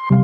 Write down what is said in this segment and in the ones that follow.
In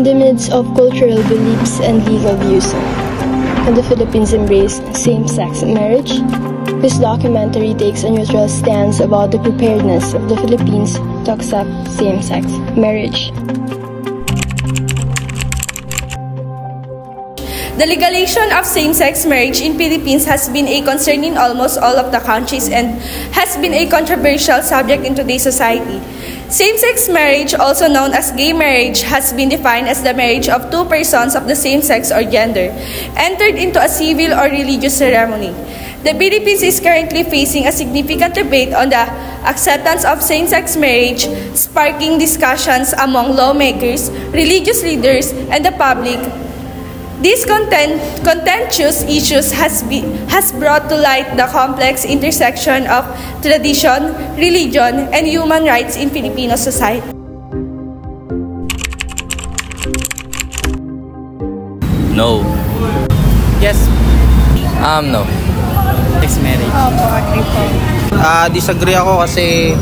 the midst of cultural beliefs and legal views, can the Philippines embrace same-sex marriage? This documentary takes a neutral stance about the preparedness of the Philippines to accept same-sex marriage. The legalization of same-sex marriage in Philippines has been a concern in almost all of the countries and has been a controversial subject in today's society. Same-sex marriage, also known as gay marriage, has been defined as the marriage of two persons of the same sex or gender, entered into a civil or religious ceremony. The Philippines is currently facing a significant debate on the acceptance of same-sex marriage, sparking discussions among lawmakers, religious leaders, and the public. These contentious issues has brought to light the complex intersection of tradition, religion, and human rights in Filipino society. No. Yes. No. Sex marriage. Opo, agree po. Disagree ako kasi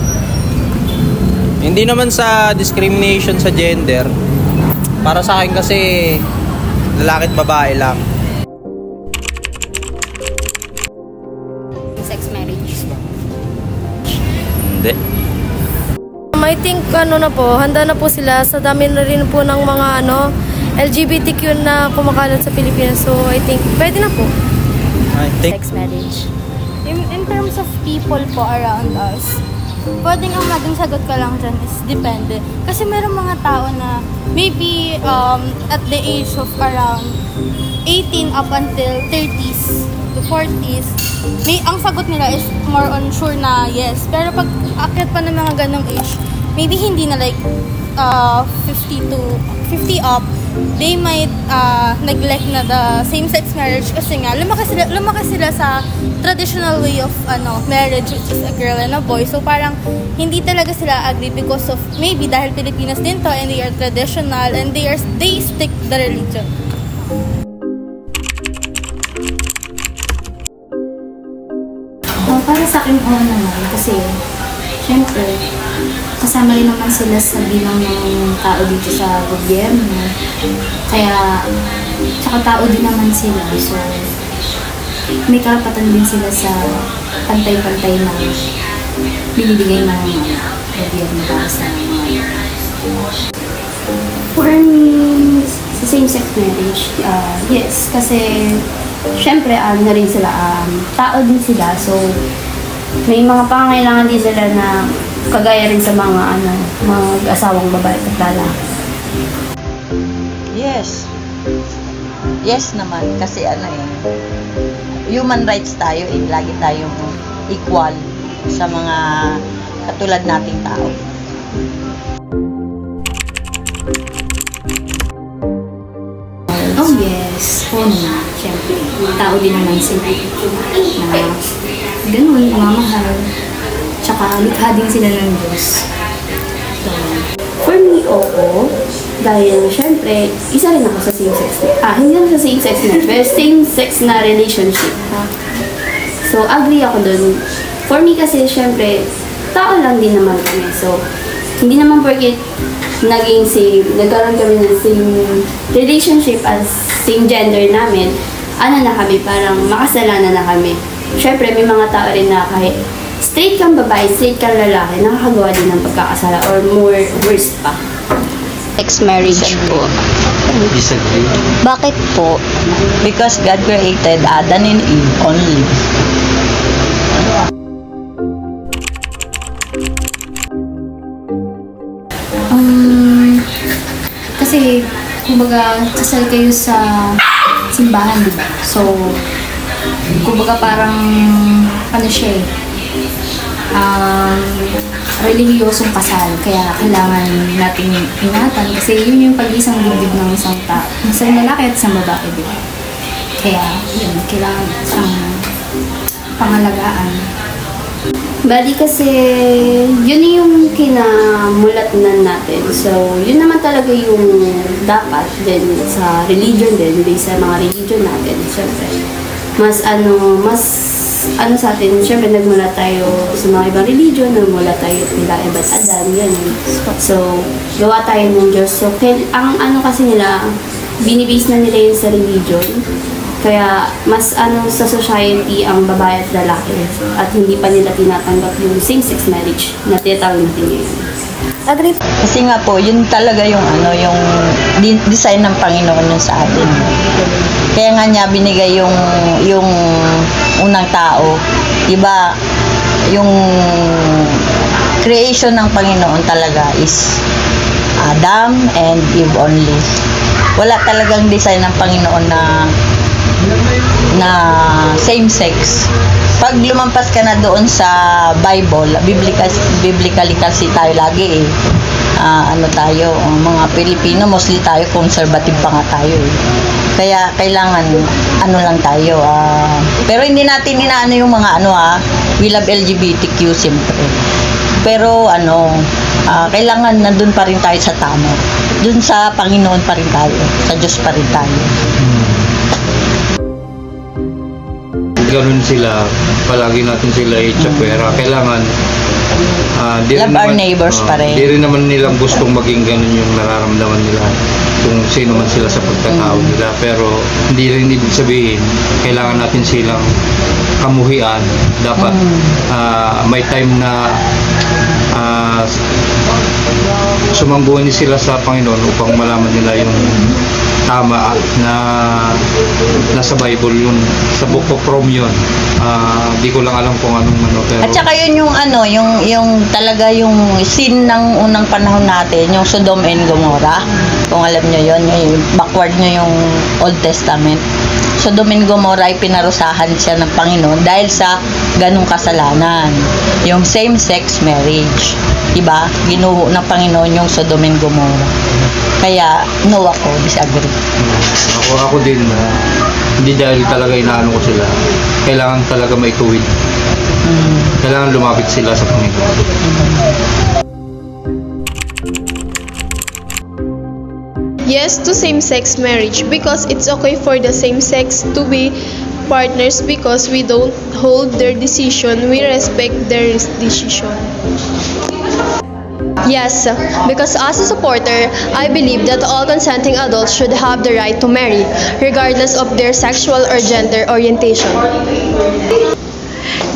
hindi naman sa discrimination sa gender. Para sa akin kasi lalaki at babae lang. Sex marriage. Hindi. I think handa na po sila sa dami na rin po ng mga LGBTQ na kumakalat sa Pilipinas. So I think pwede na po. Sex marriage. In terms of people po around us, pwedeng ang maging sagot ka lang dyan is depende. Kasi meron mga tao na maybe at the age of around 18 up until 30s to 40s, ang sagot nila is more on sure na yes. Pero pag akit pa ng mga ganong age, maybe hindi na like 50 up, they might neglect na the same-sex marriage kasi nga lumaki sila sa traditional way of marriage, which is a girl and a boy. So parang hindi talaga sila agree because of maybe dahil Pilipinas din to and they are traditional and they stick the religion. Para sa akin, naman kasi syempre kasama rin naman sila sa bilang ng tao dito sa gobyerno. Kaya, tsaka tao din naman sila. So, may karapatan din sila sa pantay-pantay na binibigay ng gobyerno para sa mga. For me, sa same-sex marriage, yes. Kasi, syempre, na rin sila, tao din sila. So, may mga pangangailangan din sila na kagaya rin sa mga mag-asawang babae at lalaki. Yes. Yes naman kasi human rights tayo, lagi tayong equal sa mga katulad nating tao. Oh yes, syempre, tao din naman sila na ganun, mamahal. Tsaka likha din sila ng Diyos. So, for me, oo. Dahil, syempre, isa rin ako sa same-sex. Hindi lang sa same-sex na, pero same-sex na relationship. So, agree ako dun. For me kasi, syempre, tao lang din naman kami. So, hindi naman porket nagkaroon kami ng same relationship as same gender namin, na kami, parang makasalanan na kami. Syempre, may mga tao rin na kahit straight kang babae, straight kang lalaki, nakakagawa din ng pagkakasala or more worse pa. Sex marriage po. Disagree. Bakit po? Because God created Adam and Eve only. Kasi, kumbaga, kasal kayo sa simbahan, diba? So, kumbaga parang, siya relihiyosong kasal. Kaya kailangan natin ingatan kasi yun yung pag-isang dibdib ng isang tao. Isang lalaki at isang babae, diba? Kaya, yun, kailangan isang pangalagaan. Bali kasi, yun yung kinamulatnan natin. So, yun naman talaga yung dapat din sa religion din, based sa mga religion natin. Siyempre, mas sa atin, siyempre nagmula tayo sa mga ibang religion, nagmula tayo nila iba't Adan, yan. So, gawa tayo ng Diyos. So, ang kasi nila, binibase na nila yun sa religion. Kaya, mas sa society ang babae at lalaki. At hindi pa nila tinatanggap yung same-sex marriage na tinatawag natin ngayon. Agree. Kasi nga po, yun talaga yung yung design ng Panginoon yun sa atin. Kaya nga niya binigay yung unang tao. Diba, yung creation ng Panginoon talaga is Adam and Eve only. Wala talagang design ng Panginoon na same-sex. Pag lumampas ka na doon sa Bible, biblically kasi tayo lagi tayo, mga Pilipino, mostly tayo, conservative pa nga tayo Kaya kailangan, lang tayo. Pero hindi natin inaano yung mga we love LGBTQ siyempre. Pero kailangan nandun pa rin tayo sa tama. Dun sa Panginoon pa rin tayo. Sa Diyos pa rin tayo. Ganun sila, palagi natin sila i-chapera. Kailangan love our neighbors pa rin. Di rin naman nilang gustong maging ganun yung nararamdaman nila kung sino man sila sa pagkatao nila. Pero hindi rin ibig sabihin kailangan natin silang kamuhian. Dapat may time na sumambuni sila sa Panginoon upang malaman nila yung tama na nasa Bible yun, sa Book of Rome yun. Di ko lang alam kung anong pero... At saka yun yung talaga yung sin ng unang panahon natin, yung Sodom and Gomorrah. Kung alam nyo yun, yung backward nyo yung Old Testament. Sodom and Gomorrah ay pinarusahan siya ng Panginoon dahil sa ganung kasalanan. Yung same-sex marriage. Diba? Ginuho ng Panginoon yung Sodom and Gomorrah. Kaya, no ako, disagree. Ako din, hindi dahil talaga inaano ko sila. Kailangan talaga maituwid. Kailangan lumapit sila sa Panginoon. Yes to same-sex marriage because it's okay for the same sex to be partners because we don't hold their decision, we respect their decision. Yes, because as a supporter, I believe that all consenting adults should have the right to marry, regardless of their sexual or gender orientation.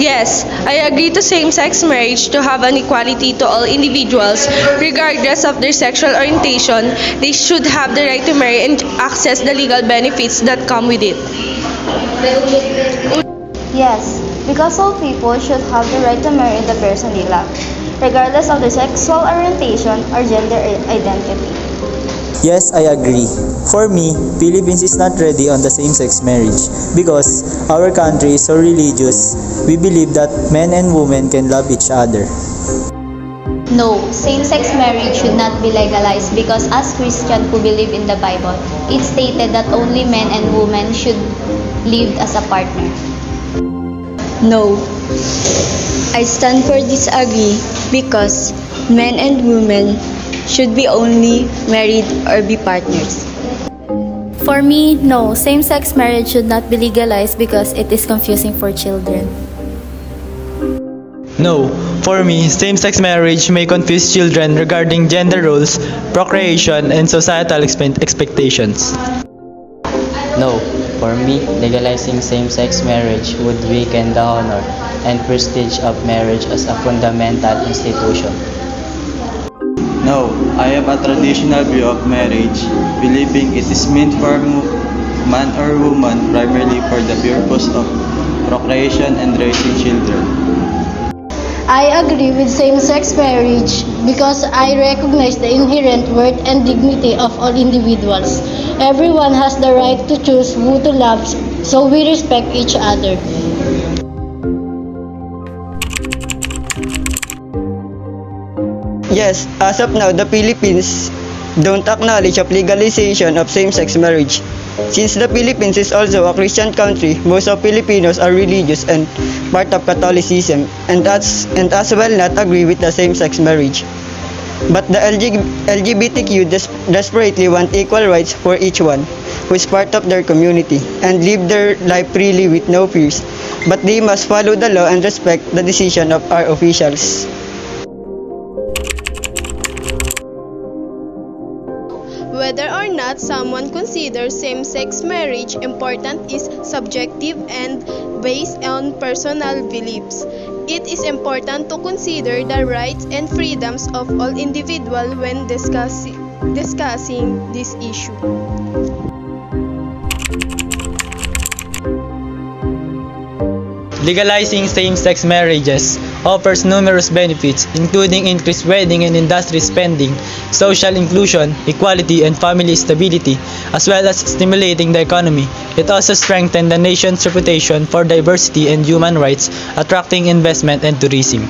Yes, I agree to same-sex marriage to have an equality to all individuals, regardless of their sexual orientation. They should have the right to marry and access the legal benefits that come with it. Yes, because all people should have the right to marry the person they love, regardless of their sexual orientation or gender identity. Yes, I agree. For me, Philippines is not ready on the same-sex marriage because our country is so religious. We believe that men and women can love each other. No, same-sex marriage should not be legalized because as Christians who believe in the Bible, it stated that only men and women should live as a partner. No, I stand for disagree because men and women should be only married or be partners. For me, no, same-sex marriage should not be legalized because it is confusing for children. No, for me, same-sex marriage may confuse children regarding gender roles, procreation, and societal expectations. No, for me, legalizing same-sex marriage would weaken the honor and prestige of marriage as a fundamental institution. No, I have a traditional view of marriage, believing it is meant for man or woman primarily for the purpose of procreation and raising children. I agree with same-sex marriage because I recognize the inherent worth and dignity of all individuals. Everyone has the right to choose who to love, so we respect each other. Yes, as of now, the Philippines don't acknowledge of legalization of same-sex marriage Since the Philippines is also a Christian country, most of Filipinos are religious and part of Catholicism and as well not agree with the same-sex marriage. But the LGBTQ desperately want equal rights for each one who is part of their community and live their life freely with no fears. But they must follow the law and respect the decision of our officials. Whether or not someone considers same-sex marriage important is subjective and based on personal beliefs. It is important to consider the rights and freedoms of all individuals when discussing this issue. Legalizing same-sex marriages offers numerous benefits, including increased wedding and industry spending, social inclusion, equality, and family stability, as well as stimulating the economy. It also strengthens the nation's reputation for diversity and human rights, attracting investment and tourism.